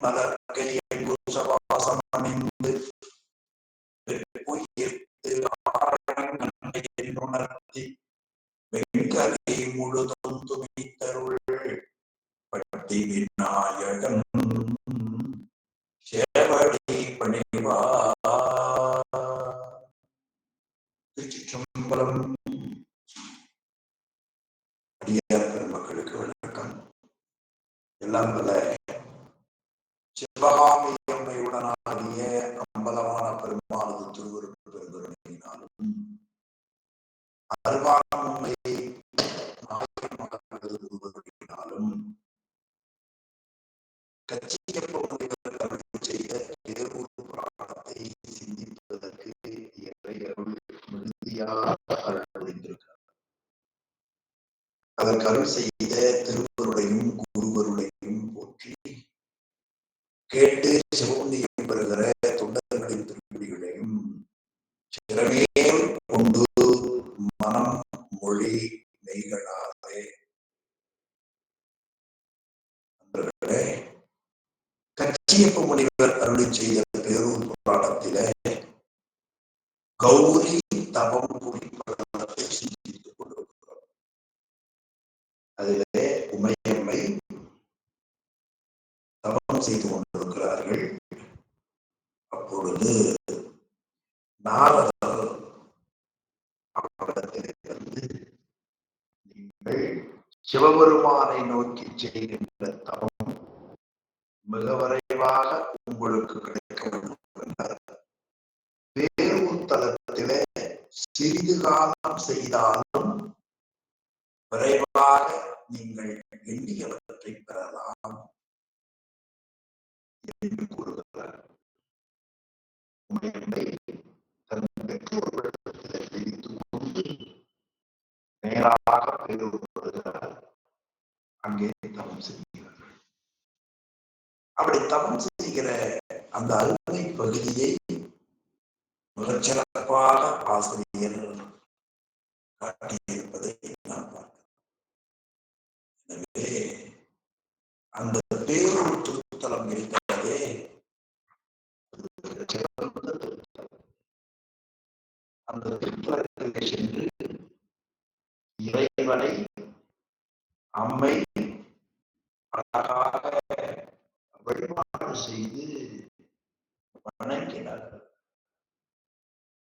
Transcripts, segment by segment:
மலர்க்கையவாசமணிந்து வெண்கலை முழுதும் துணித்தருள் பட்டி விநாயகன் சேவடி பணிவா. திருச்சிற்றம்பலம். அடியார் பெருமக்களுக்கு வணக்கம். எல்லாம் பல சிவகாமியம்மையுடனாகிய அம்பலமான பெருமானது திருவருள் பெருங்கருணையினாலும் அருவாமை நாயகனாலும் கட்சியப்ப செய்த பேரூர் புராணத்தை சிந்திப்பதற்கு இறையருள் மிகுதியாக அருள்புரிந்திருக்கிறார். அதற்கு அருள் செய்த திருவருளையும் குருவருளையும் போற்றி கேட்டு சிவபுண்ணியம் பெறுகிற தொண்டர்களின் திருப்படிகளையும் சிறமேல் கொண்டு மனம் மொழி மெய்களாலே நண்பர்களே, கச்சியப்ப முனிவர் அருளி செய்த பேரூர் புராணத்திலே கௌரி தவம் புரிப்பதை சிந்தித்துக் கொண்டிருக்கிறோம். அதிலே உமையம்மை தவம் செய்து கொண்டிருக்கிறார்கள். அப்பொழுது நாரதர் அவரிடத்திலே வந்து, நீங்கள் சிவபெருமானை நோக்கி செய்கின்ற தவம் மிக விரைவாக உங்களுக்கு கிடைக்க வேண்டும் என்றார். பேரூர் தலத்திலே சிறிது காலம் செய்தாலும் விரைவாக நீங்கள் எண்ணியவற்றை பெறலாம் என்று கூறுகிறார். உமையம்மை தன் பெற்றோர்களிடத்திலே பிடித்துக் கொண்டு நேராக பேரூர் அங்கே தவம் செய்கிறார்கள். அப்படி தவம் செய்கிற அந்த அருமை பகுதியை மிகச்சிறப்பாக ஆசிரியர் காட்டியிருப்பதை நாம் பார்க்கிறோம். எனவே அந்த பேரூர் திருத்தலம் இருக்கிறதே அந்த திருத்தலத்திலே சென்று இறைவனை அம்மை அழகாக வழிபாடு செய்து வணங்கினார்கள்.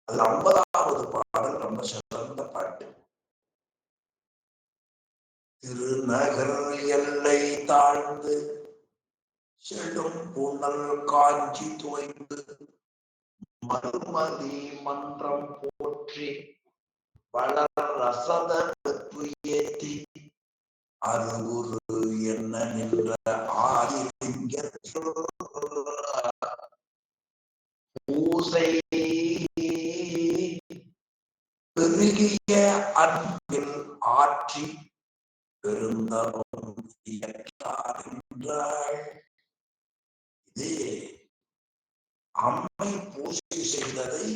அது 50வது பாடல் ரொம்ப சிறந்த பாட்டு. திருநகர் எல்லை தாழ்ந்து செல்லும் புனல் காஞ்சி துவைந்து மறுமதி மன்றம் போற்றி வளர் ரசத வெற்று ஏற்றி அருகுரு என்ன நின்ற ஆதிலிங்க பூசை பெருகிய அன்பில் ஆற்றி பெருந்தவம் இயற்றார் என்றாள். இது அம்மை பூசை செய்ததை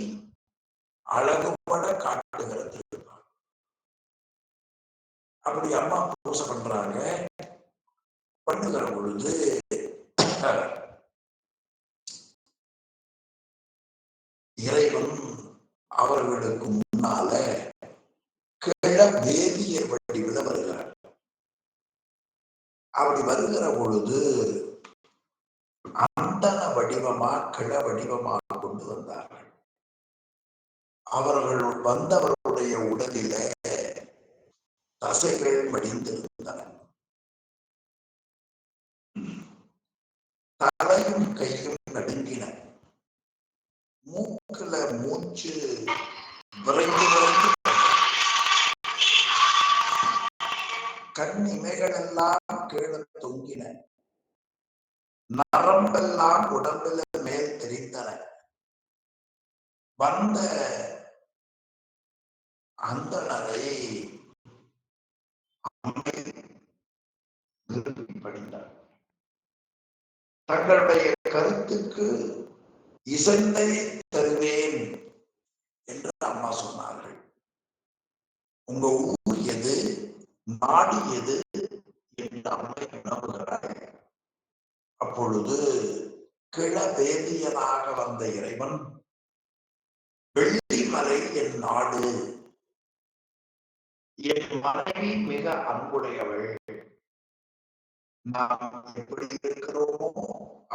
அழகுபட காட்டுகிறது. அப்படி அம்மா பூசை பண்றாங்க. பண்ணுகிற பொழுது இறைவன் அவர்களுக்கு முன்னால கிழ வேதியர் வடிவில் வருகிறார். அப்படி வருகிற பொழுது அந்தன வடிவமா கிழ வடிவமாக கொண்டு வந்தார்கள். அவர்கள் வந்தவர்களுடைய உடலில தசைகள் மடிந்திருந்தன. தலையும் கையும் நடுங்கின. மூக்குல மூச்சு விரைந்து விரைந்து, கண்ணிமைகள் எல்லாம் கீழே தொங்கின. நரம்பெல்லாம் உடம்புல மேல் தெரிந்தன. வந்த அந்தணரை அம்மை விரும்பி படித்தார். தங்களுடைய கருத்துக்கு இசைந்தை தருவேன் என்று அம்மா சொன்னார்கள். உங்க ஊர் எது, நாடு எது என்று அம்மை வினவுகிறார்கள். அப்பொழுது கிளவேதியனாக வந்த இறைவன் வெள்ளிமலை என் நாடு, என் மனைவி மிக அன்புடையவள், நாம் எப்படி இருக்கிறோமோ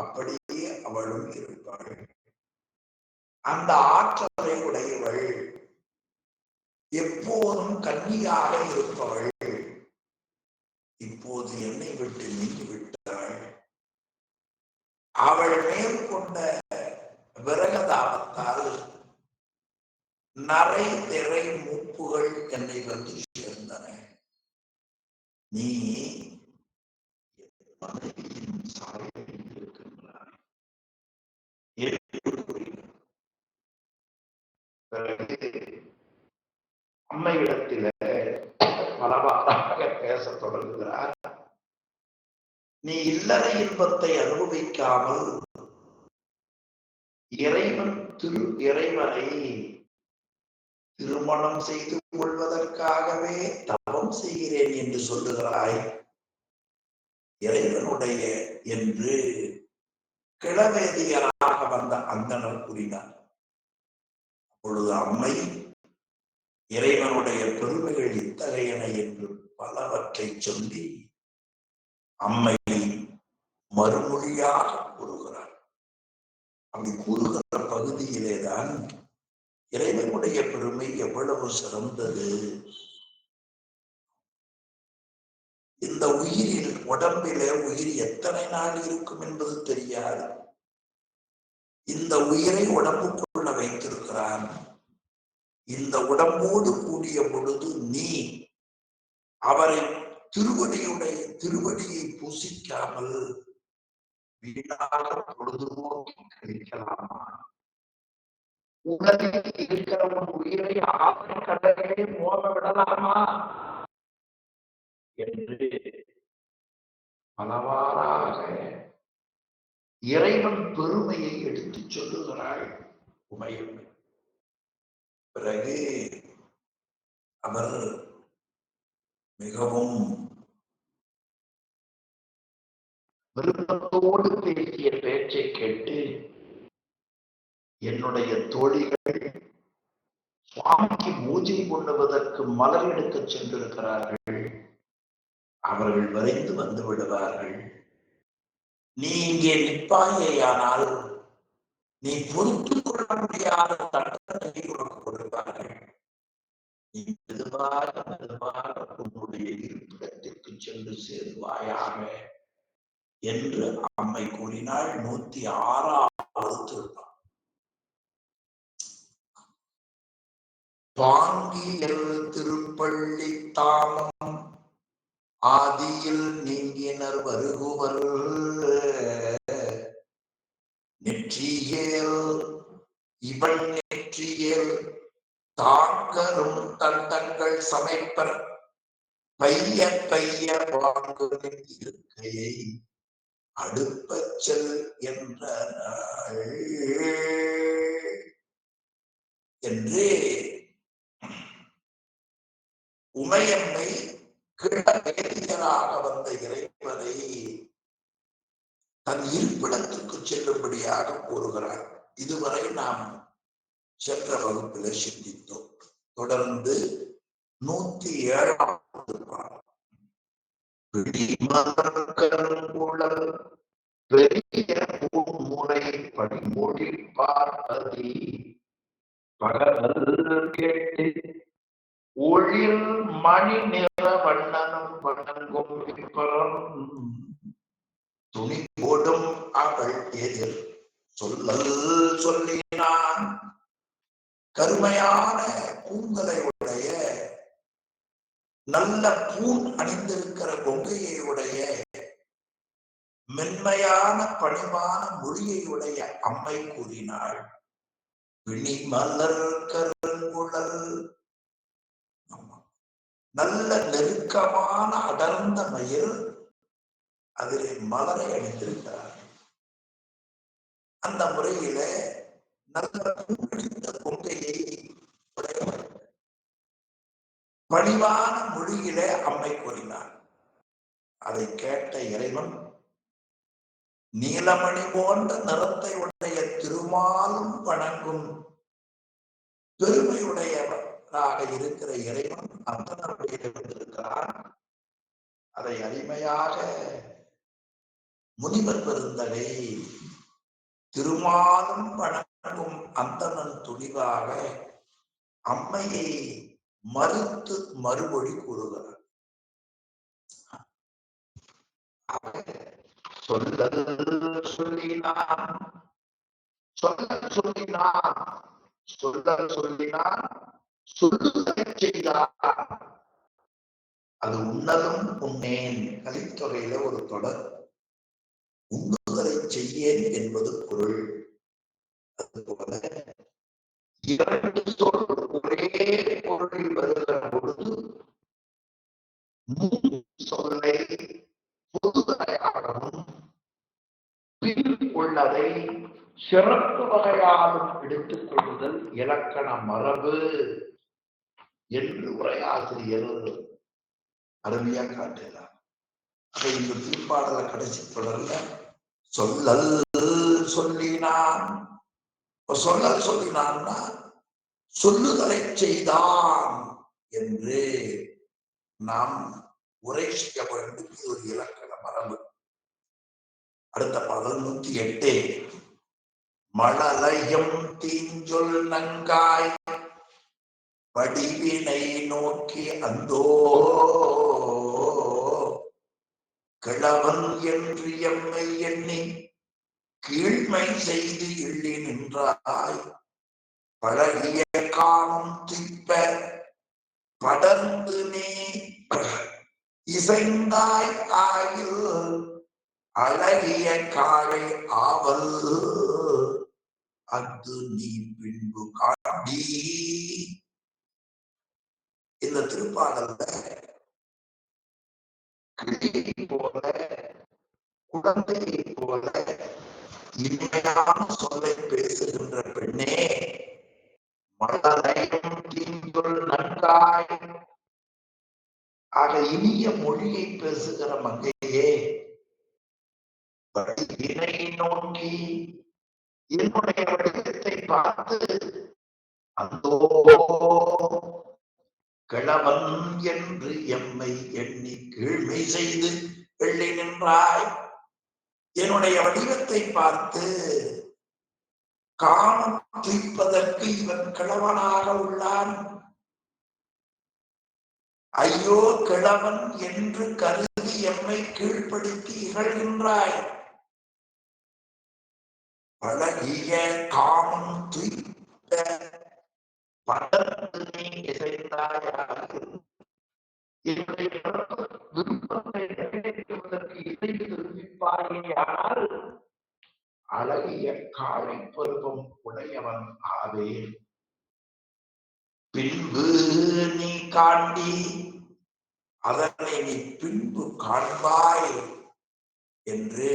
அப்படியே அவளும் இருப்பாள், அந்த ஆற்றலை உடையவள், எப்போதும் கன்னியாக இருப்பவள், இப்போது என்னை விட்டு நீங்கி விட்டாள், அவள் மேல் கொண்ட விரகதாபத்தால் நரை திரை மூப்புகள் என்னை வந்து சேர்ந்தன, நீ மனைவியின் சாயலில் இருக்கின்றாய். அம்மையிடத்தில பலவாறாக பேச தொடங்குகிறார். நீ இல்லற இன்பத்தை அனுபவிக்காமல் இறைவனை திருமணம் செய்து கொள்வதற்காகவே தவம் செய்கிறேன் என்று சொல்லுகிறாய், இறைவனுடைய என்று கிளவேதியராக வந்த அந்தணர் கூறினார். அப்பொழுது அம்மை இறைவனுடைய பெருமைகள் இத்தகையன என்று பலவற்றை சொல்லி அம்மை மறுமொழியாக கூறுகிறார். அப்படி கூறுகிற பகுதியிலேதான் இறைவனுடைய பெருமை எவ்வளவு சிறந்தது, இந்த உயிரில் உடம்பிலே உயிர் எத்தனை நாள் இருக்கும் என்பது தெரியாது, இந்த உயிரை உடம்புக்குள்ள வைத்திருக்கிறான், இந்த உடம்போடு கூடிய பொழுது நீ அவரை திருவடியை பூசிக்காமல் வீணாக பொழுதுபோக்கி கழிக்கலாமா? உலகில் இருக்கிற உயிரை ஆசை கடலே மோத விடலாமா என்று பலவாறாக இறைவன் பெருமையை எடுத்துச் சொல்லுகிறாள் உமையம்மை. பிறகு அவர் மிகவும் விருப்பத்தோடு பேசிய பேச்சை கேட்டு என்னுடைய தோழிகள் சுவாமிக்கு பூஜை கொண்டுவதற்கு மலர் எடுக்க சென்றிருக்கிறார்கள், அவர்கள் விரைந்து வந்து விடுவார்கள், நீ இங்கே நிற்பாயேயானால் நீ பொறுத்துக் கொள்ள முடியாத தண்டனையை உனக்கு கொடுப்பார்கள், நீ மெதுவாக உன்னுடைய இருப்பிடத்திற்கு சென்று சேருவாயாக என்று அம்மை கூறினாள். 106வது திருப்பாடல். பாங்கியல் திருப்பள்ளி தாமம் ஆதியில் நீங்கினர் வருகுவர், நெற்றியேல் இவன் நெற்றியேல் தாங்கரும் தந்தங்கள் சமைப்பர், பைய பைய வாங்குவின் இருக்கையை அடுப்பச்சல் என்ற என்று உமையம்மை கிளவேதியராக வந்த இறைவனை தன் இருப்பிடத்திற்கு செல்லும்படியாக கூறுகிறார். இதுவரை நாம் சென்ற வகுப்பில் சிந்தித்தோம். தொடர்ந்து 107வது பாடல். பெரிய முறை படிமொழி பார்ப்பதி பகல் கேட்டு ஒளிர் மணி நிற வண்ணனும் வணங்கும் துணி போடும் அவள் எதிர் சொல்லல் சொல்லினான். கருமையான பூங்கலை உடைய நல்ல பூன் அணிந்திருக்கிற கொங்கையை உடைய மென்மையான பணிவான மொழியையுடைய அம்மை கூறினாள். பிணி மலர் கருங்குழல், நல்ல நெருக்கமான அடர்ந்த மயில், அதிலே மலரை அணிந்திருக்கிறார். அந்த முறையில நல்ல பூடித்த கொங்கையை உடையவர் பணிவான மொழியிலே அம்மை கூறினார். அதை கேட்ட இறைவன் நீலமணி போன்ற நிறத்தை உடைய திருமாலும் வணங்கும் பெருமையுடையவராக இருக்கிற இறைவன் அந்தனருடைய வந்திருக்கிறான். அதை அருமையாக முனிவர் பெருந்தகை திருமாலும் வணங்கும் அந்தணன் துணிவாக அம்மையை மறுத்து மறுமொழி கூறுகிறார். சொல்லல் சொல்லினான் சொல்லுதலை செய்தார். அது உண்ணலும் உண்ணேன் கலித்தொகையில ஒரு தொடர். உண்ணுதலை செய்யேன் என்பது பொருள். அதுபோல இரண்டு சொல் ஒரே பொருளில் வருகிற பொழுது சொல்லை பொதுவகையாகவும் பின் உள்ளதை சிறப்பு வகையாலும் எடுத்துக் கொள்ளுதல் இலக்கண மரபு என்று உரையாசிரியர் அருமையா காட்டுகிறார். அதை இந்த திருப்பாடல கடைசி தொடர்ல சொல்லல் சொல்லினான். சொல்லல் சொல்லினான்னா சொல்லுதலை செய்தான் என்று நாம் உரை செய்ய வேண்டும். இது ஒரு இலக்கண மரபு. அடுத்த பாடல் 108. மழலையும் தீஞ்சொல் நங்காய் வடிவினை நோக்கி அந்தோ கிழவன் என்று எம்மை எண்ணி கீழ்மை செய்து எள்ளி நின்றாய் பழகிய காணும் திப்ப படர்ந்து நீ இசைந்தாய் ஆயில் அழகிய காளை ஆவல் அது நீ பின்பு காட்டி. இந்த திருப்பாடல்ல கிளியை போல குழந்தையை போல இனிமையான சொல்லை பேசுகின்ற பெண்ணே, மலரையும் தீங்கொள் நன்காய் ஆக இனிய மொழியை பேசுகிற மங்கையே, வடிவினை நோக்கி என்னுடைய வடிவத்தை பார்த்து அந்தோ கிழவன் என்று எம்மை எண்ணி கீழ்மை செய்து எள்ளி நின்றாய். என்னுடைய வடிவத்தை பார்த்து காணம் தீர்ப்பதற்கு இவன் கிழவனாக உள்ளான். ஐயோ கிழவன் என்று கருதி எம்மை கீழ்ப்படுத்தி இகழ்கின்றாய். பழகிய காமம் தீர்த்த படர்ந்து நீ இசைந்தாயாக என்னுடைய விருப்பத்தை நிறைவேற்றுவதற்கு இசை திரும்பிப்பாயானால் அழகிய காளை பருவம் உடையவன் ஆவே. பின்பு நீ காண்டி அதனை நீ பின்பு காண்பாய் என்று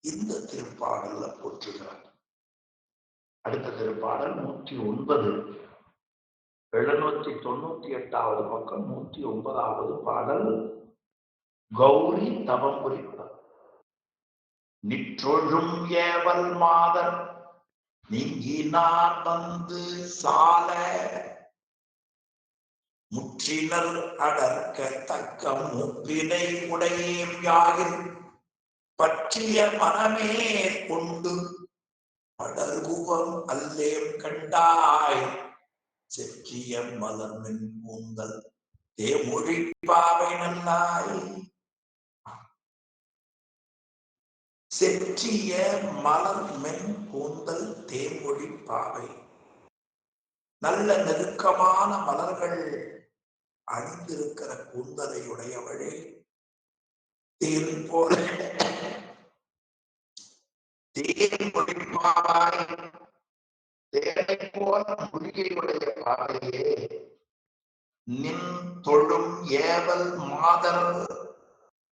இந்த திருப்பாடல்ல போற்றுகிறார். அடுத்த திருப்பாடல் 109, 798வது பக்கம் 109வது பாடல். கௌரி தவம்புரி குலம் நிற்றொழும் ஏவல் மாதர் நீங்கினார் வந்து சால முற்றினர் அடர்க்க தக்க மூப்பினை உடையேம் யாகில் பற்றிய மனமே கொண்டு படர்குவம் அல்லேம் கண்டாய் செற்றிய மலர்மின் கூந்தல் தேமொழி பாவை நல்லாய். செற்றிய மலர் மென் கூந்தல் தேமொழி பாவை, நல்ல நெருக்கமான மலர்கள் அணிந்திருக்கிற கூந்தலை உடையவளே, தேன் போல தேமொழி பாவாய், தேனை போல மொழிகையுடைய பாவையே, நின் தொழும் ஏவல் மாதர்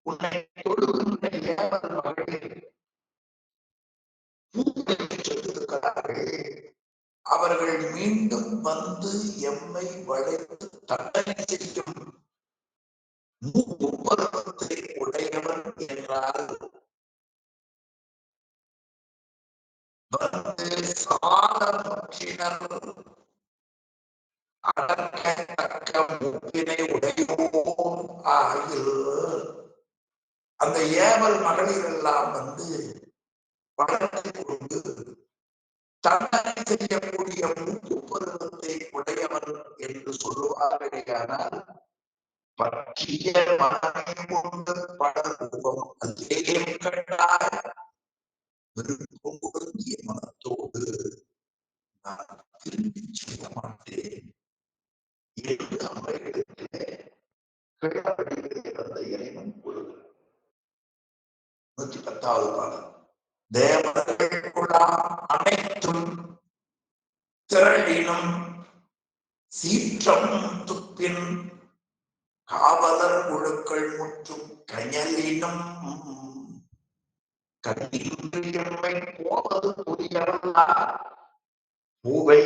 உன்னை தொழுகின்ற ஏவல் மகளே சொல்லியிருக்கிறார்கள். அவர்கள் மீண்டும் வந்து எம்மை வளைத்து தண்டனை செய்யும் மூப்பருவத்தை உடையவன் என்றால் வந்து சாதமுற்றினர் அடக்கத்தக்க மூப்பினை உடையோர் ஆகில். அந்த ஏவல் மகளிர் எல்லாம் வந்து பழத்தை கொண்டு தண்டனை செய்யக்கூடிய மூக்கு பருவத்தை உடையவர் என்று சொல்லுவார்களேயானால் பற்றிய மகனை கொண்டு படரூபம் அதே கண்டாய் விருப்பம் பொருந்திய மனத்தோடு நான் திரும்பி செய்ய மாட்டேன் என்று அம்மையிடத்திலே கிழவடிகளே வந்த இறைவன் கூறுகிறார். 110வது பாடல். தேவர்களுக்குள்ளாம் அனைத்தும் திரளினும் சீற்றம் துப்பின் காவலர் குழுக்கள் முற்றும் கயலினும் கண்ணின்றியம்மை போவது புரியவல்லார் பூவை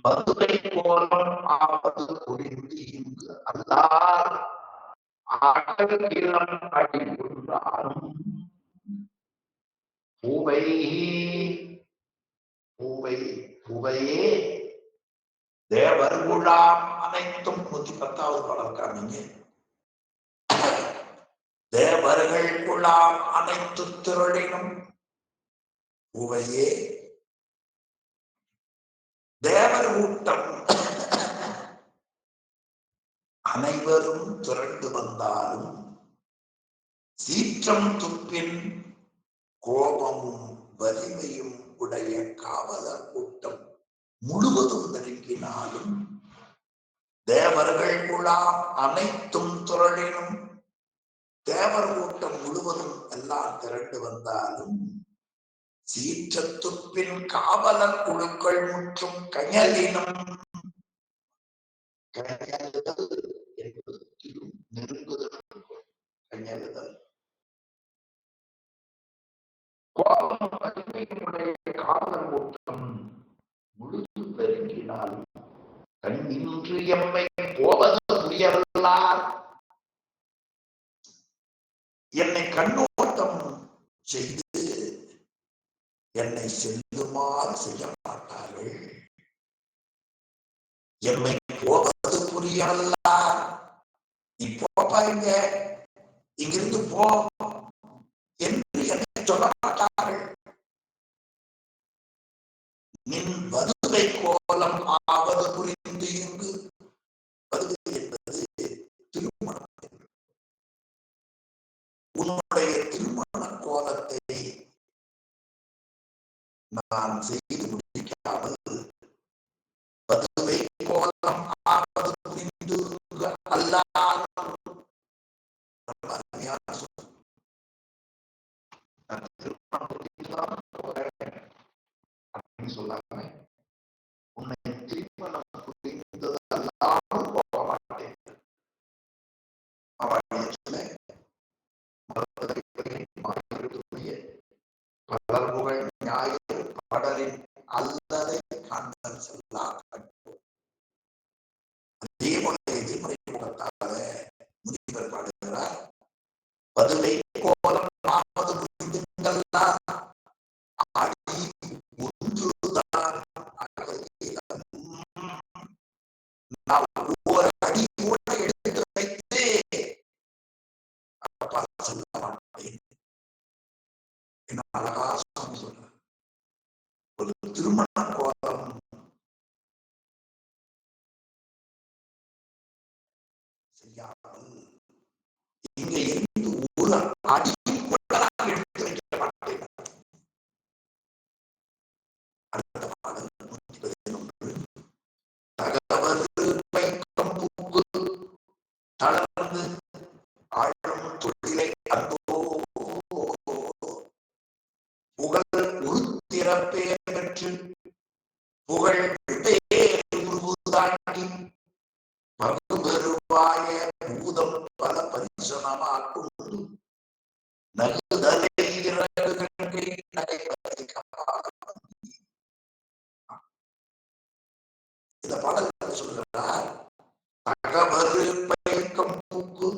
மதுரை கோலம் ஆவது புரிந்து இங்கு அல்லார் ஆடலம் அடிகொண்டாரும் பூவை பூவை பூவையே தேவர் குழாம் அனைத்தும் 110வது பாடல் காமிங்க. தேவர்கள் குழாம் அனைத்து திரளினும் பூவையே தேவர் கூட்டம் அனைவரும் திரண்டு வந்தாலும் சீற்றம் துப்பின் கோபமும் வலிமையும் உடைய காவலர் கூட்டம் முழுவதும் நெருங்கினாலும் தேவர்கள் குழாம் அனைத்தும் திரளினும் தேவர் கூட்டம் முழுவதும் எல்லாம் திரண்டு வந்தாலும் சீற்றத்துப்பின் காவலர் குழுக்கள் முற்றும் கயலினும் நெருங்குதல் கயலுதல் கோபம் வலிமையுடைய காவலர் கூட்டம் முழுதும் நெருங்கினாலும் கண்ணின்று எம்மை போவது புரியவல்லார் என்னை கண்ணோட்டம் செய்து என்னை செல்லுமாறு செய்ய மாட்டார்கள். எம்மை போவது புரியவல்லார் நீ போப்பாங்க இங்கிருந்து போ என்று என்னை சொல்ல மாட்டார்கள். நின் வதுவை கோலம் ஆவது புரிந்து இங்கு வதுவை என்பது திருமணம். உன்னுடைய திருமண கோலத்தை நான் செய்து முடிக்காமல் வதுவை கோலம் ஆவது புரிந்து அல்லார் சொல்லாம உன்னை திருமணம் புரிந்ததெல்லாம் போக மாட்டேன். பலர்புகழ் ஞாயிறு படரின் அல்லதை காண்பன் செல்லார். அதே போல எதிர்மறை முகத்தால முதியவர் பாடுகிறார். பதுவை கோலம் ஆவது புரிந்துங்களா ஆடி ஒன்றுதான் நான் ஒவ்வொரு அடி கூட எடுத்து வைத்து சொல்ல மாட்டேன். என்ன அழகா சொல்ற ஒரு திருமண கோலம் செய்யாமல் இங்க இருந்து ஒரு அடி கூட எடுத்து வைக்க மாட்டேன். அடுத்த பாடல் 111. தகவல் பைக்கம் பூக்கு தளர்ந்து ஆழம் தொழிலை அந்தோ புகழ் உருத்திரப்பேர் பெற்று புகழ் உருவுதாண்டி பகுபெருவாய பூதம் பல பரிசனமாக்கும் நகுதலை இறகுகை இந்த பாடல் சொல்கிறார். தகவல் பைக்கம் பூக்கு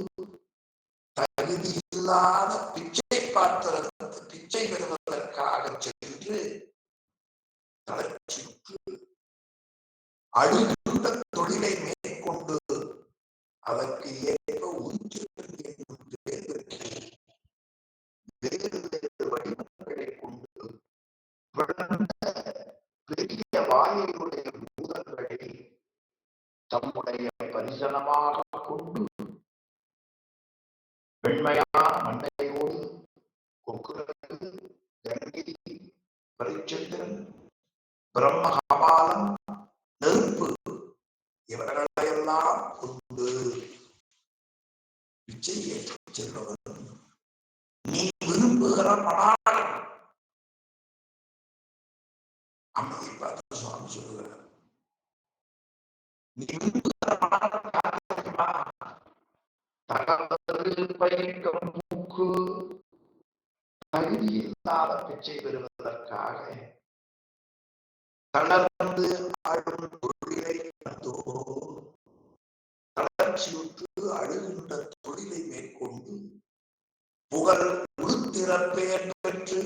தகுதி இல்லாத பிச்சை பாத்திரம் பிச்சை பெறுவதற்காக சென்று தளர்ச்சியுற்று அழுகின்ற தொழிலை மேற்கொண்டு அதற்கு ஏற்ப உயிர் என்னும் பேர் பெற்று வேறு வேறு வடிவங்களை கொண்டு பெரிய வாயுடைய பூதங்களை தம்முடைய பரிசனமாக கொண்டு வெண்மையான மண்டையோடு கொக்குரகு கங்கை பரிச்சந்திரன் பிரம்மகபாலம் நெருப்பு இவர்களையெல்லாம் கொண்டு பிச்சை ஏற்றுச் செல்பவன் நீ விரும்புகிற மணாளன். அம்மையை பார்த்து சுவாமி சொல்லுகிறார், நீ விரும்புகிற மணாளன் மூக்கு தகுதி இல்லாத பிச்சை பெறுவதற்காக தளர்ந்து ஆடும் தொழிலை கண்டோ தளர்ச்சியுற்று அழுகின்ற தொழிலை மேற்கொண்டு புகழ் உருத்திரப்பெயர் பெற்று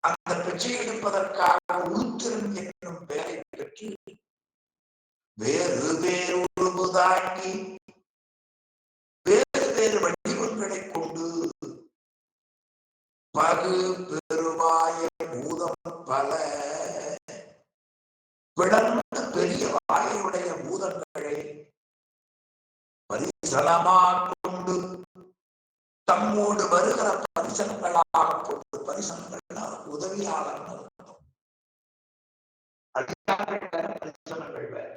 அந்த பிச்சை எடுப்பதற்காக உருத்திரன் என்னும் பெயரை பெற்று வேறு வேறு உருவு தாங்கி வேறு வேறு வடிவங்களை கொண்டு பகு பெருவாய பூதம் பல பிளந்த பெரிய வாயுடைய பூதங்களை பரிசனமாக கொண்டு தம்மோடு வருகிற பரிசனங்களாக கொண்டு பரிசனங்கள் உதவியாளர்கள் பரிசனங்கள் வேற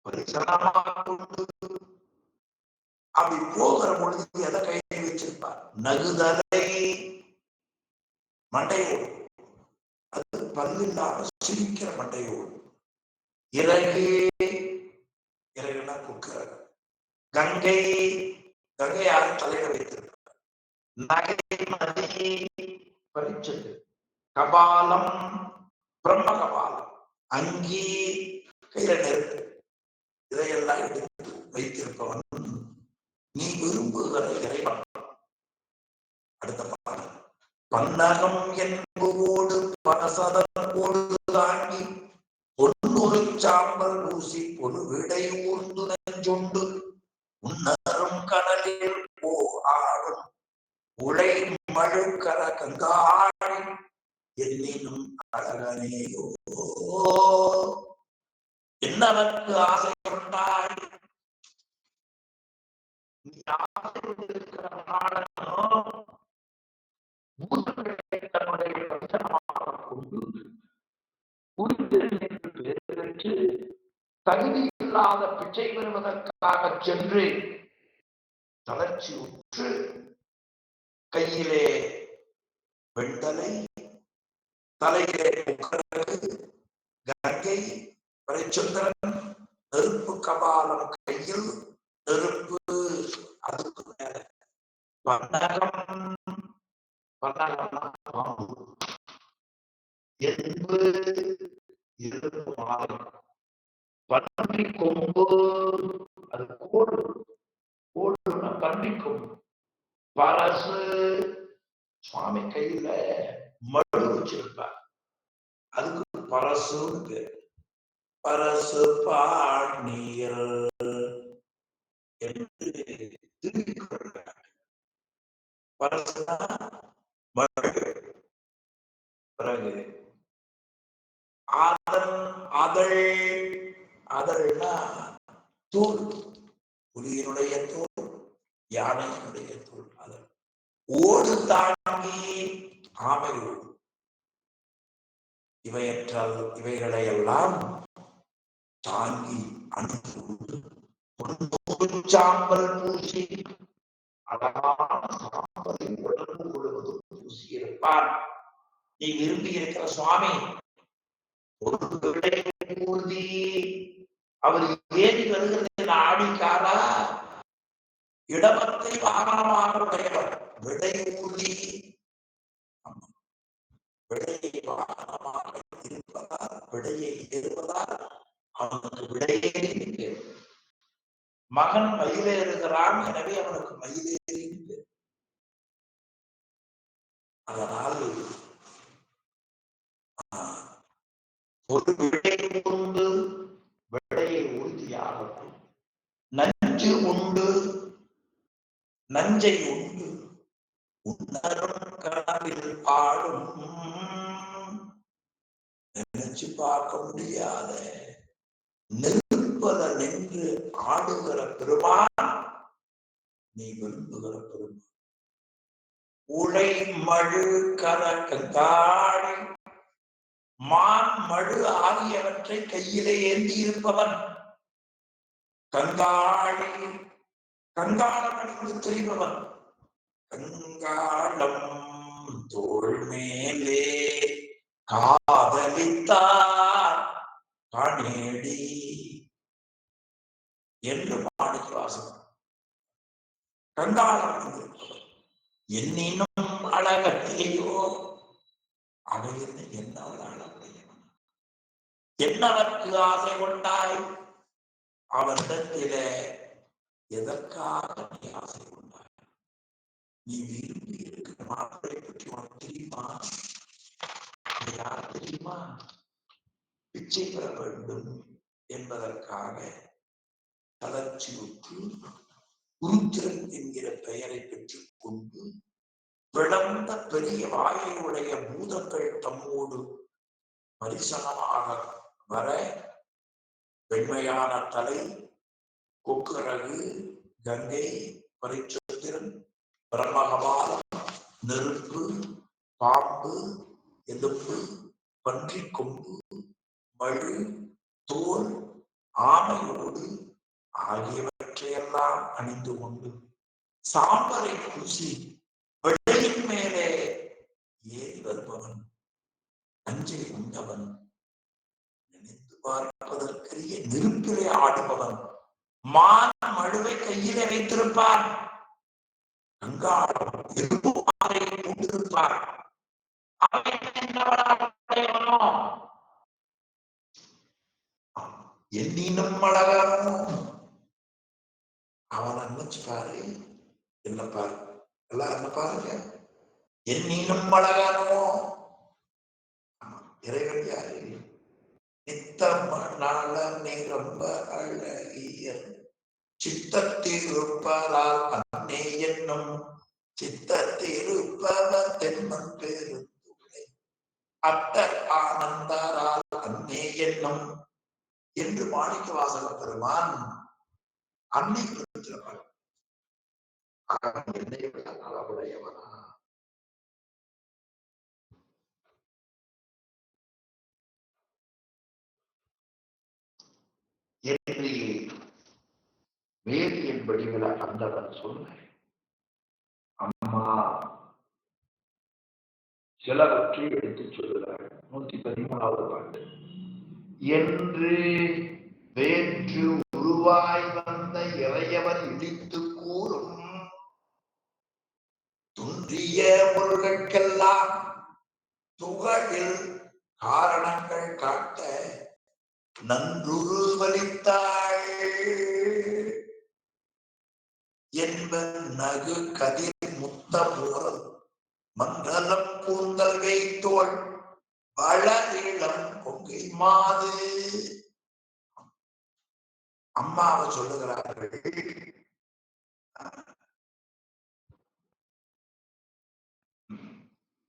பரிசனமாக கொண்டு அப்படி போகிற பொழுது எதை கையை வச்சிருப்பார்? நகுதலை மண்டையோடு, அது பல்லில்லாம சிரிக்கிற மண்டையோடு. இறகு இறகுனா குக்கிறது. கங்கை கங்கையாக தலையில வைத்திருக்கிறார். நகை நதி பறிச்சது. கபாலம் பிரம்ம கபாலம். அங்கி கையில நெருப்பு. இதையெல்லாம் எடுத்து வைத்திருப்பவன் நீ விரும்புகிற இறைவன். அடுத்த பாடல், பன்னகம் என்போடு பரசதோடு தாங்கி பொன்னொரு சாம்பல் ஊசி பொது விடை ஊர்ந்து நெஞ்சொண்டு உன்னரும் கடலில் போ ஆடும் உழை மழுக்கர கங்காடி என்னும் அழகனேயோ என்னவற்கு ஆசை கொண்டாய்? நீ ஆசை கொண்டிருக்கிற நாடனோ தன்னுடைய வசனமாக கொண்டு தகுதி இல்லாத பிச்சை பெறுவதற்காக சென்று தளர்ச்சி உற்று கையிலே வெண்தலை தலையிலே கங்கை பரிச்சந்திரன் நெருப்பு கபாலம் கையில் நெருப்பு அதுக்கு மேல பன்னகம் எறும்பு எறும்பு மாலை பன்றி கொம்பு அது கோடு கோடுன்னா பன்றி கொம்பு. பரசு சுவாமி கையில மழு வச்சிருப்பார், அதுக்கு பரசுன்னு பேரு. பரசு பாணியர் என்று திரும்பிக் கொள்கிறார். பரசுனா மழு. பிறகு அதழ்னா தோல், புலியினுடைய தோல், யானையினுடைய தோல். அதழ் ஓடு தாங்கி ஆமை ஓடு. இவைகளை எல்லாம் தாங்கி அனுப்பி சாம்பல் பூசி அழகான சாம்பலை உடம்பு முழுவதும் பூசி இருப்பார். நீ விரும்பி இருக்கிற சுவாமி ஊர்தி அவர் ஏறி வருகிறது ஆடிக்காரா இடமத்தை வாகனமாக உடையவர். விடை ஊர்தி விடையை வாகனமாக இருப்பதால் விடையை ஏறுவதால் அவனுக்கு விடையேறி மகன் மயிலேறுகிறான், எனவே அவனுக்கு மயிலேறி அதனால் ஒரு விடை உண்டு, விடையை உறுதியாகட்டும். நஞ்சு உண்டு, நஞ்சை உண்டு, உன்னரும் கனவில் பாடும். நினைச்சு பார்க்க முடியாத நெருப்பத நின்று ஆடுகிற பெருமான் நீ விரும்புகிற பெருமான். உடை மழு கர கங்காடி மான் மழு ஆகியவற்றை கையிலே ஏந்தி இருப்பவன். கங்காடி கங்காளம் அணிந்து தெரிபவன். கங்காளம் தோள் மேலே காதலித்தார் காணேடி என்று மாணிக்கவாசகன். கங்காளம் அணிந்திருப்பவன். என்னினும் அழகத்தையோ அவன் என்ன அழகையவன். என்னவற்கு ஆசை கொண்டாய்? அவனிடத்திலே எதற்காக நீ ஆசை கொண்டாய்? நீ விரும்பி இருக்கிற மாப்பிளை பற்றி உனக்கு தெரியுமா? யார் தெரியுமா? பிச்சை பெற வேண்டும் என்பதற்காக தளர்ச்சியுற்று உருத்திரன் என்கிற பெயரை பெற்றுக் கொண்டு விளந்த பெரிய வாயையுடைய பூதங்கள் தம்மோடு பரிசனமாக வர வெண்மையான தலை, கொக்கரகு, கங்கை, பரிச்சந்திரன், பிரம்மகபாலம், நெருப்பு, பாம்பு, எலும்பு, பன்றி கொம்பு, மழு, தோல், ஆமையோடு ஆகியவற்றையெல்லாம் அணிந்து கொண்டு சாம்பரை பூசி வெள்ளையின் மேலே ஏறி வருபவன். நஞ்சை உண்டவன். நினைத்து பார்ப்பதற்கரிய நெருப்பிலே ஆடுபவன். மான் மழுவை கையிலே வைத்திருப்பான். கங்காளம் எறும்பு மாலை கொண்டிருப்பார். என்னினும் அழகானோ அவன் நினைச்சு பாரு. என்ன பாரு, எல்லாம் என்ன பாருங்க. என்னினும் அழகானோ இறைவன் யாரு? நித்தம் நாள நிரம்ப அழகிய சித்தத்திருப்பதால் அன்னை என்னும் சித்தத்திருப்பவர் தென்மன் பெருந்துளை அட்டர் ஆனந்தரால் அன்னை என்னும் என்று மாணிக்கவாசக பெருமான் அன்னை குறித்திருப்பார். என்னை விட அளவுடையவனா? என்று வேதியின் வடிவில அந்தவன் சொல்ல, அம்மா சிலவற்றை எடுத்துச் சொல்லுகிறார். 113வது பாட்டு. என்று வேற்று உருவாய் வந்த இறையவன் இடித்து கூறும் துன்றிய பொருள்கெல்லாம் துகளில் காரணங்கள் காட்ட நன்றுரு வலித்தாள் என்பன் நகு கதிர் முத்த மூரல் மண்டலம் கூந்தல் வைத்தோள் வளரிளம் கொங்கை மாது. அம்மாவை சொல்லுகிறார்கள்.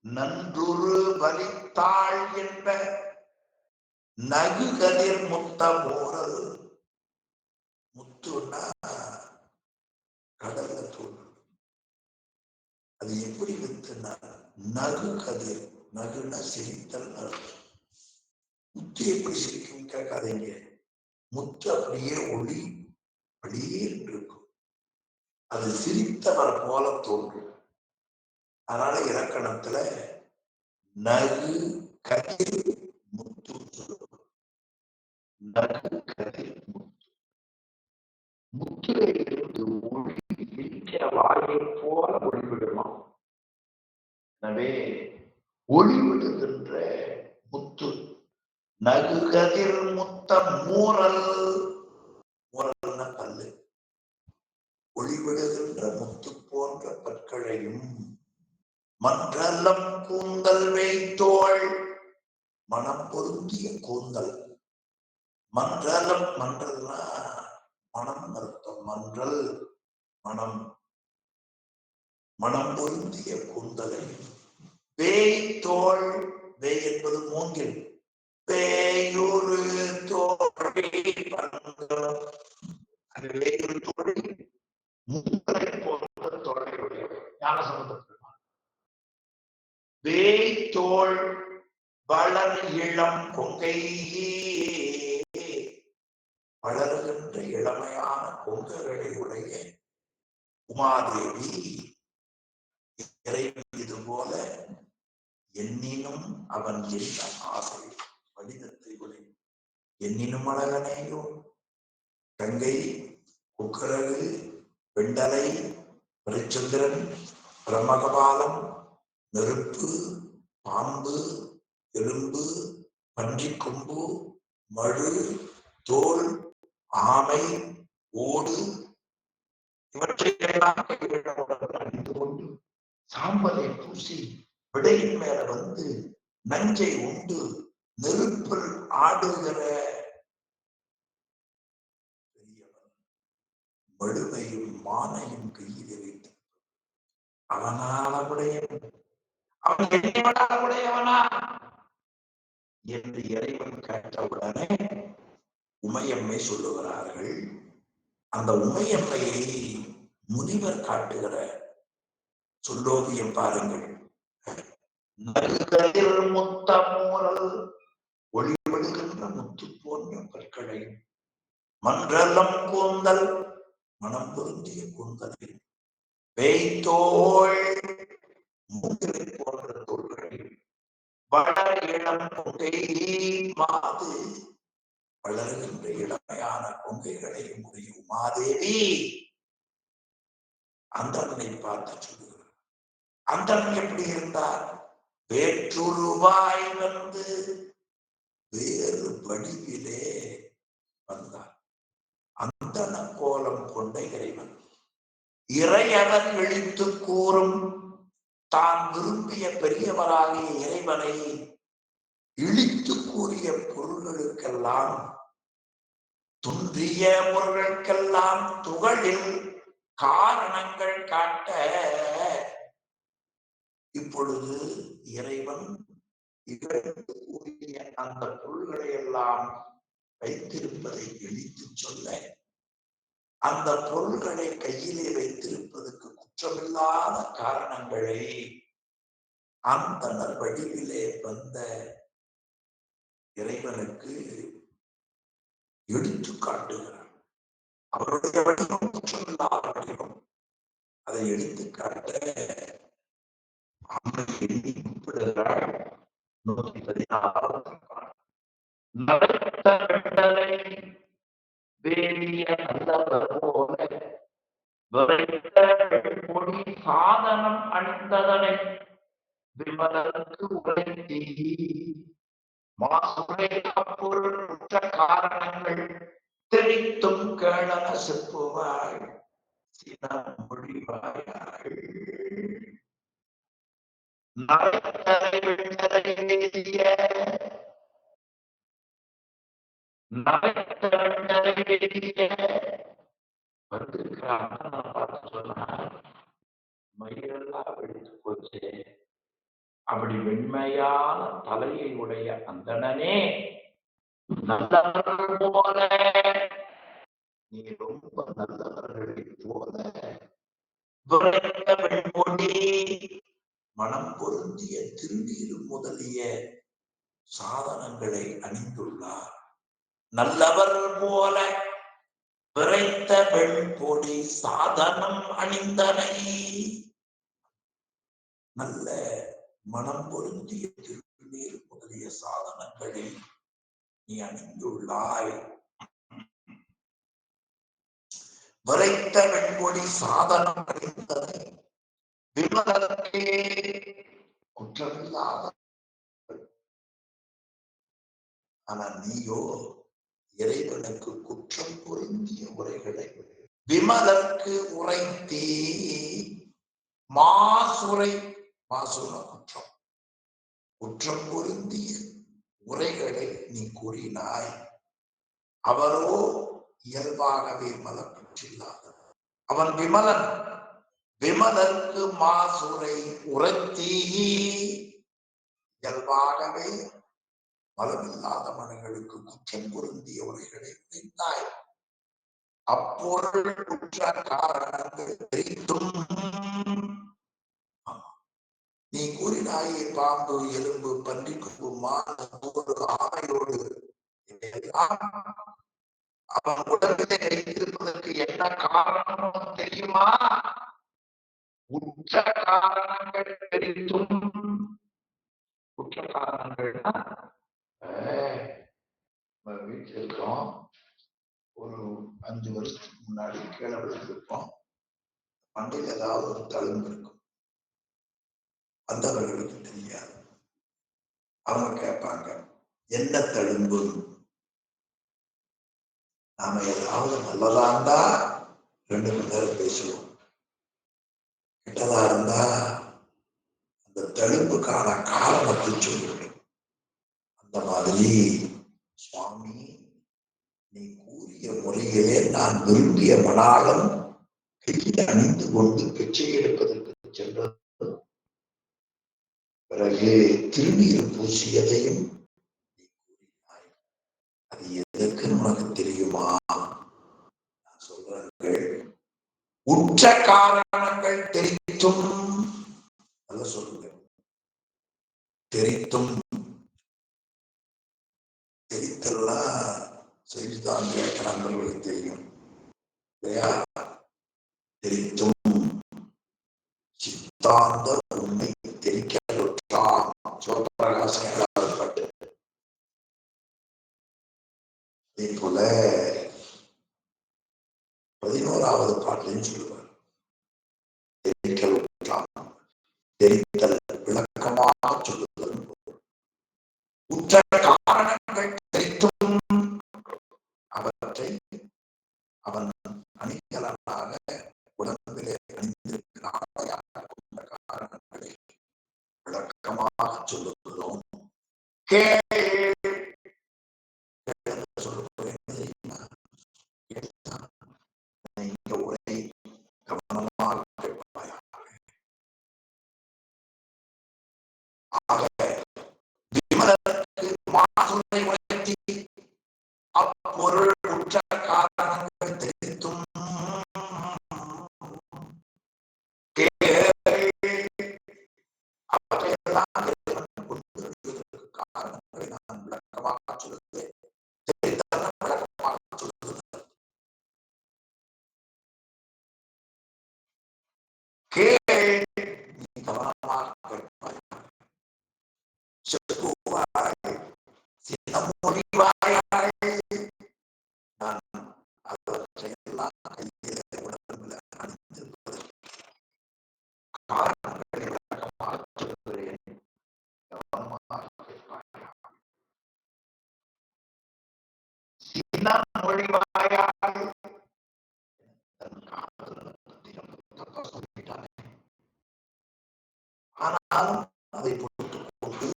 நன்றுரு வலித்தாள் என்ப நகு கதிர் முத்த மூரல். முத்துன்னா கடல்ல தோல். அது எப்படி வித்துனா நகு கதிர். நகுனா சிரித்தல். முத்து எப்படி சிரிக்கும் கேட்காதீங்க. முத்து அப்படியே ஒளி அப்படியே இருக்கும். அது சிரித்தவர் போல தோன்றும். அதனால இலக்கணத்துல நகு கதிர் முத்து. நகு கதிர் முத்து. முத்திரையிலிருந்து ஒளி வாயை போல ஒளிவிடுமா. எனவே ஒளிவிடுகின்ற முத்து. நகு கதிர் முத்த மூரல். மூரல்ன பல்லு. ஒளிவிடுகின்ற முத்து போன்ற பற்களையும் மன்றலம் கூந்தல் வைத்தோள் மனம் பொருந்திய கூந்தல். மன்றலம், மன்றல்னா மனம் அர்த்தம். மன்றல் மனம், மனம் பொருந்திய கூந்தலை. வேய்த்தோள், வேய் என்பது மூங்கில். வேயூரு தோழி அது வேயூரு தோழி மூங்கலை போன்ற தோழையுடைய ஞானசம்பந்தர். வேய்த்தோள் வளர் இளம் கொங்கை, வளர்கின்ற இளமையான கொங்கைகளை உடைய உமாதேவி இறைவன் இது போல எண்ணினும் அவன் என்ன ஆசை வடிவத்தை உடைய எண்ணினும் அழகனையோ கங்கை, குக்கரகு, வெண்டலை, பரிச்சந்திரன், பிரமகபாலம், நெருப்பு, பாம்பு, எலும்பு, பன்றிக்கொம்பு, மழு, தோல், ஆமை, ஓடு இவற்றை அறிந்து கொண்டு சாம்பலை பூசி விடையின் மேல வந்து நஞ்சை உண்டு நெருப்பில் ஆடுகிற பெரியவன் வலுவையும் மானையும் கையிலே வைத்து அவனாலவுடையவன், அவன் என்னவனாலவுடையவனா என்று இறைவன் கேட்டவுடனே உமையம்மை சொல்லுகிறார்கள். அந்த உமையம்மையை முனிவர் காட்டுகிற சொல்லோவியம் பாருங்கள். நல்கதிர் முத்தமூரல் ஒளிபடுகின்ற முத்து போன்ற பற்களை, மன்றலம் கூந்தல் மனம் பொருந்திய கூந்தலை, வேய்த்தோள் மூங்கிலை போன்ற தோள்களை, வளர் இளம் கொங்கை மாது வளர்கின்ற இளமையான கொங்கைகளை உடைய உமாதேவி அந்தனை பார்த்து சொல்லுகிறார். அந்தன் எப்படி இருந்தார்? வேற்றுருவாய் வந்து வேறு வடிவிலே வந்தார். அந்தன கோலம் கொண்ட இறைவன் இறையவன் இழித்து கூறும் தான் விரும்பிய பெரியவராகிய இறைவனை இழித்து கூறிய பொருள்களுக்கெல்லாம், துன்றிய பொருள்களுக்கெல்லாம் துகளில் காரணங்கள் காட்ட இப்பொழுது இறைவன் இகழ்ந்து கூறிய அந்த பொருள்களை எல்லாம் வைத்திருப்பதை இழித்து சொல்ல, அந்த பொருள்களை கையிலே வைத்திருப்பதற்கு குற்றமில்லாத காரணங்களை அந்த வடிவிலே வந்த இறைவனுக்கு எடுத்து காட்டுகிறார். அவருடைய வடிவம் குற்றமில்லாத வடிவம். அதை எடுத்து காட்ட அம்மை எண்ணி கூப்பிடுகிறார். 114 வேலிய நல்லவர் போல பொடி சாதனம் அணிந்ததனை விமலருக்கு உரைத்தி மாசுரை அப்பொருள் உற்ற காரணங்கள் தெரித்தும் கேளன செப்புவாள் சினம் மொழிவாயாள். மயிரெல்லாம் வெடித்து போச்சு. அப்படி வெண்மையான தலையை உடைய அந்தணனே நல்லவர்கள் போல, நீ ரொம்ப நல்லவர்களை போல வெண்பொடி மனம் பொருந்திய திருநீர் முதலிய சாதனங்களை அணிந்துள்ளார். நல்லவர் போல விரைத்த வெண்பொடி சாதனம் அணிந்தனை. நல்ல மனம் பொருந்திய திருநீர் முதலிய சாதனங்களை நீ அணிந்துள்ளாய். விரைத்த வெண்பொடி சாதனம் அணிந்தனை விமலனுக்கே குற்றமில்லாத. ஆனா நீயோ இறைவனுக்கு குற்றம் பொருந்திய உரைகளை விமலருக்கு உரைத்தே மாசுரை மாசுன குற்றம். குற்றம் பொருந்திய உரைகளை நீ கூறினாய். அவரோ இயல்பாகவே மலப்பற்றில்லாதவர். அவன் விமலன். விமலருக்கு மாசுரை உரைத்தீ. இயல்பாகவே மலமில்லாத மனங்களுக்கு குற்றம் பொருந்திய உரைகளை உரைத்தாய். அப்பொருள் குற்ற காரணங்கள் தெரிந்தும் நீ கூறினாயே பாம்பு, எலும்பு, பன்றிக்குப்பு, மான், ஆமையோடு அவன் உடலிலே வைத்திருப்பதற்கு என்ன காரணம் தெரியுமா? உச்ச காரணங்கள் தெரிந்தும். குற்ற காரணங்கள்னா வீட்டில் இருக்கோம், ஒரு 5 வருஷத்துக்கு முன்னாடி கீழே விழுந்திருப்போம், மண்டையில் ஏதாவது ஒரு தழும்பு இருக்கும். வந்தவர்களுக்கு தெரியாது. அவங்க கேட்பாங்க என்ன தழும்பு. நாம ஏதாவது நல்லதா இருந்தா 2 மணி நேரம் பேசுவோம், கெட்டதா இருந்தா அந்த தழும்புக்கான காரணத்தை சொல்லிவிடும். அந்த மாதிரி சுவாமி நீ கூறிய முறையிலே நான் விரும்பிய மணாளம் கையில் அணிந்து கொண்டு பிச்சை எடுப்பதற்கு சென்றது. பிறகு திருநீர் பூசியதையும் நீ கூறினாய். அது எதற்கு உனக்கு தெரியுமா? நான் சொல்றேன், உச்ச காரணங்கள் தெரித்தும். நல்ல சொல்லுங்க, தெரித்தும். தெரித்தெல்லாம் செய்திதான் கேட்கிற நண்பர்களுக்கு தெரியும் இல்லையா? தெரித்தும் சித்தாந்த உண்மை தெரிக்கலாம். சிவபிரகாசம் பட்டு. அதே போல 11வது பாட்டிலையும் சொல்லுவார், தெரிக்கலாம். தெரித்தல் விளக்கமாக சொல்லுதல். உற்ற காரணங்கள் தெரித்தும் அவற்றை அவன் அணிகலனாக உடம்பிலே அணிந்திருக்கிறான் கொண்ட காரணங்களை விளக்கமாக சொல்லுகிறோம். இந்த உரை கவனமாக கேட்பாயாக. விமலருக்கு மாசுரை உரைத்தி அப்பொருள் உற்ற காரணங்கள் தெரித்தும் காரணங்களை நான் விளக்கமாக சொல்லுகிறேன். ஆனாலும் அதை பொறுத்துக் கொண்டு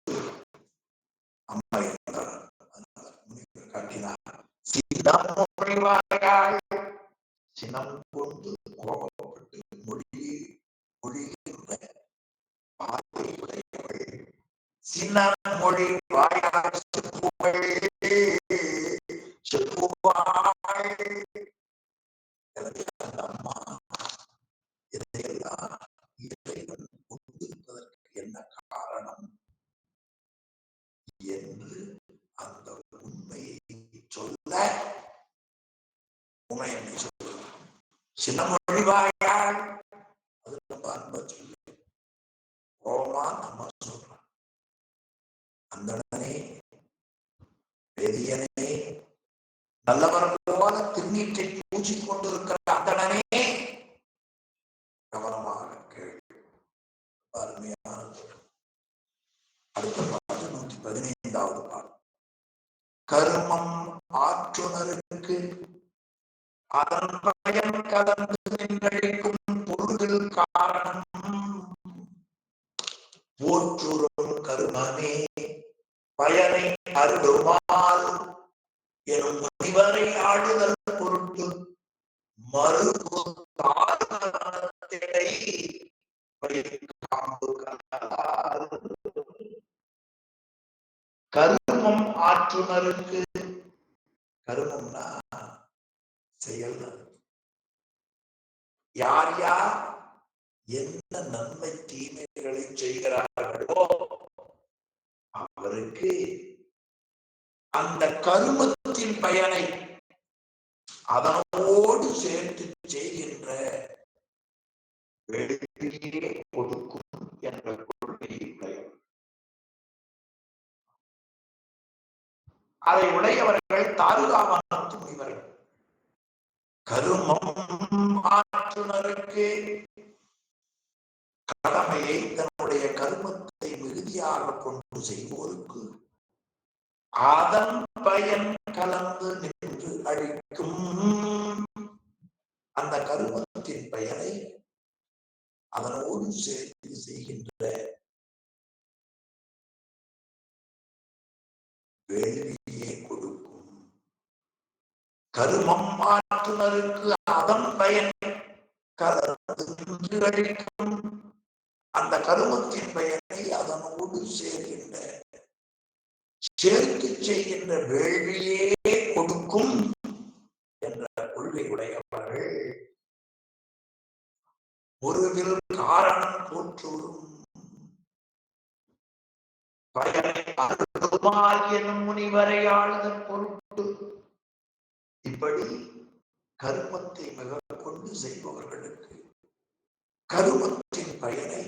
அம்மா காட்டினார். சினம் கொண்டு கோபப்பட்டு மொழிகின்ற வார்த்தை உடையவள். சின்னம் மொழி வாயால் செப்புவாய். அந்த அம்மா இதையெல்லாம் இறைவன் கொண்டிருப்பதற்கு என்ன காரணம் என்று அந்த உண்மையை சொல்ல உண்மையை சொல்ல சின்ன மொழிவாயால் அது ரொம்ப அன்பா சொல்லு. கோபமா நம்ம சொல்றோம், அந்தனே வேதியனே நல்லவர் போல திருநீற்றை பூஜிக் கொண்டிருக்கிற அந்தனே கவனமாக கேள்வி. அருமையான அடுத்த பாட்டு 115வது பாட்டு. கருமம் ஆற்றுனருக்கு அதன் பயன் கலந்து நின்றழிக்கும் பொருள் காரணம். போற்றுறும் கருமமே பயனை அருளுமால் எனும் முனிவரை ஆளுதல் பொருட்டு மறுபு கருமம் ஆற்றுனருக்கு, கருமம்னா செயல், யார் யார் என்ன நன்மை தீமைகளை செய்கிறார்களோ அவருக்கு அந்த கருமத்தின் பயனை அதனோடு சேர்த்து செய்கின்ற வெளியே கொடுக்கும் என்ற கொள்கையை உடையவர். அதை உடையவர்கள் தாருகாவனத்து முனிவர்கள். கருமம் ஆற்றுனருக்கு, கடமையை தன்னுடைய கருமத்தை மிகுதியாக கொண்டு செய்வோருக்கு அதன் பயன் கலந்து நின்று அழிக்கும். அந்த கருமத்தின் பயனை அதனோடு சேர்த்து செய்கின்ற வேள்வியே கொடுக்கும். கருமம் ஆற்றுனருக்கு அதன் பயன் கலந்து நின்று அழிக்கும். அந்த கருமத்தின் பயனை அதனோடு சேர்க்கின்ற சேர்த்து செய்கின்ற வேள்வியே கொடுக்கும் என்ற கொள்கை உடையவர்கள் ஒருவில் காரணம் போற்றும் பயனை அருளுமால் எனும் முனிவரை ஆளுதல் பொருட்டு. இப்படி கருமத்தை மிக கொண்டு செய்பவர்களுக்கு கருமத்தின் பயனை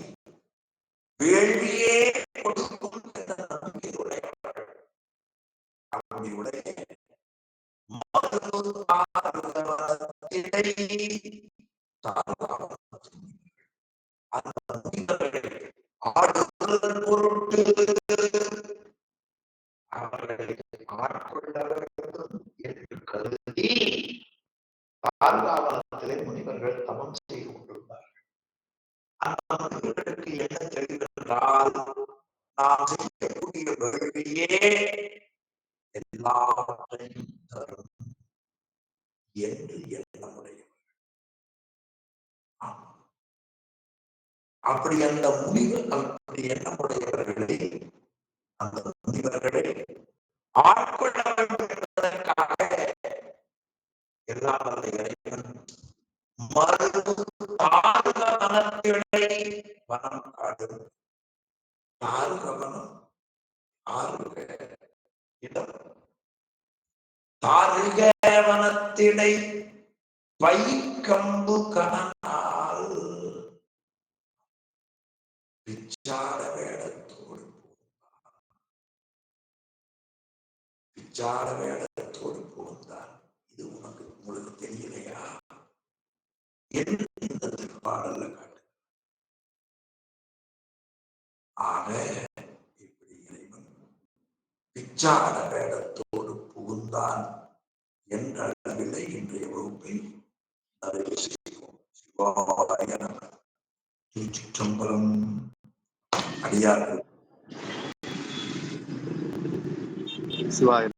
வேள்வியே கொடுக்கும் என்ற நம்பிக்கை உடையவர்கள். அப்படியுடைய ஆடுதல் பொருட்டு அவர்களை ஆட்கொள்ள வேண்டும் என்று கருதி தாழ்வாவனத்திலே முனிவர்கள் தவம் செய்து கொண்டிருந்தார்கள். அந்த முனிவர்களுக்கு என்ன தெரிவென்றால், நாம் செய்யக்கூடிய வேள்வியே எல்லாவற்றையும் தரும் என்று எண்ணமுடையவர்கள். அப்படி அந்த அப்படி எண்ணமுடையவர்களை அந்த முனிவர்களை ஆட்கொள்ள வேண்டும் என்பதற்காக எல்லா மறுபு தாருகவனத்திடை வனம் காடும். தாருகவனம் ஆறுக இடம். தாருகவனத்திடை வைக்கம்பு கணனால் பிச்சாட வேடத்தோடு பிச்சாட வேடத்தோடு போந்தார். இது உங்களுக்கு தெரியலையா என்று இந்த திருப்பாடல்ல காட்டு. ஆக இப்படி இறைவன் பிச்சாட வேடத்தோடு புகுந்தான் என்ற அளவில்லை இன்றைய வகுப்பை நிறைவு செய்வோம். சிவாய நம. திருச்சிற்றம்பலம். அடியார்கள் சிவாயம்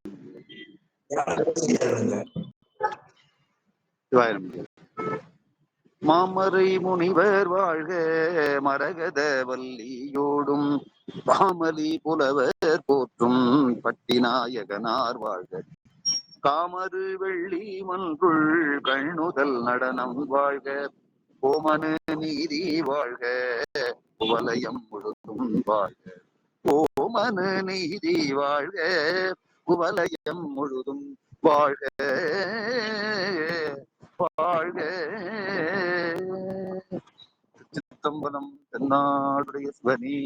சிவாயம். மாமரை முனிவர் வாழ்க மரகத வல்லியோடும் பாமலி புலவர் போற்றும் பட்டிநாயகனார் வாழ்க. காமரு வெள்ளி மன்றுள் கண்ணுதல் நடனம் வாழ்க. கோமனு நீதி வாழ்க குவலயம் முழுதும் வாழ்க. கோமனு நீதி வாழ்க குவலயம் முழுதும் வாழ்க வாழ்க. சித்தம்பலம் தென்னாடுடைய சிவனே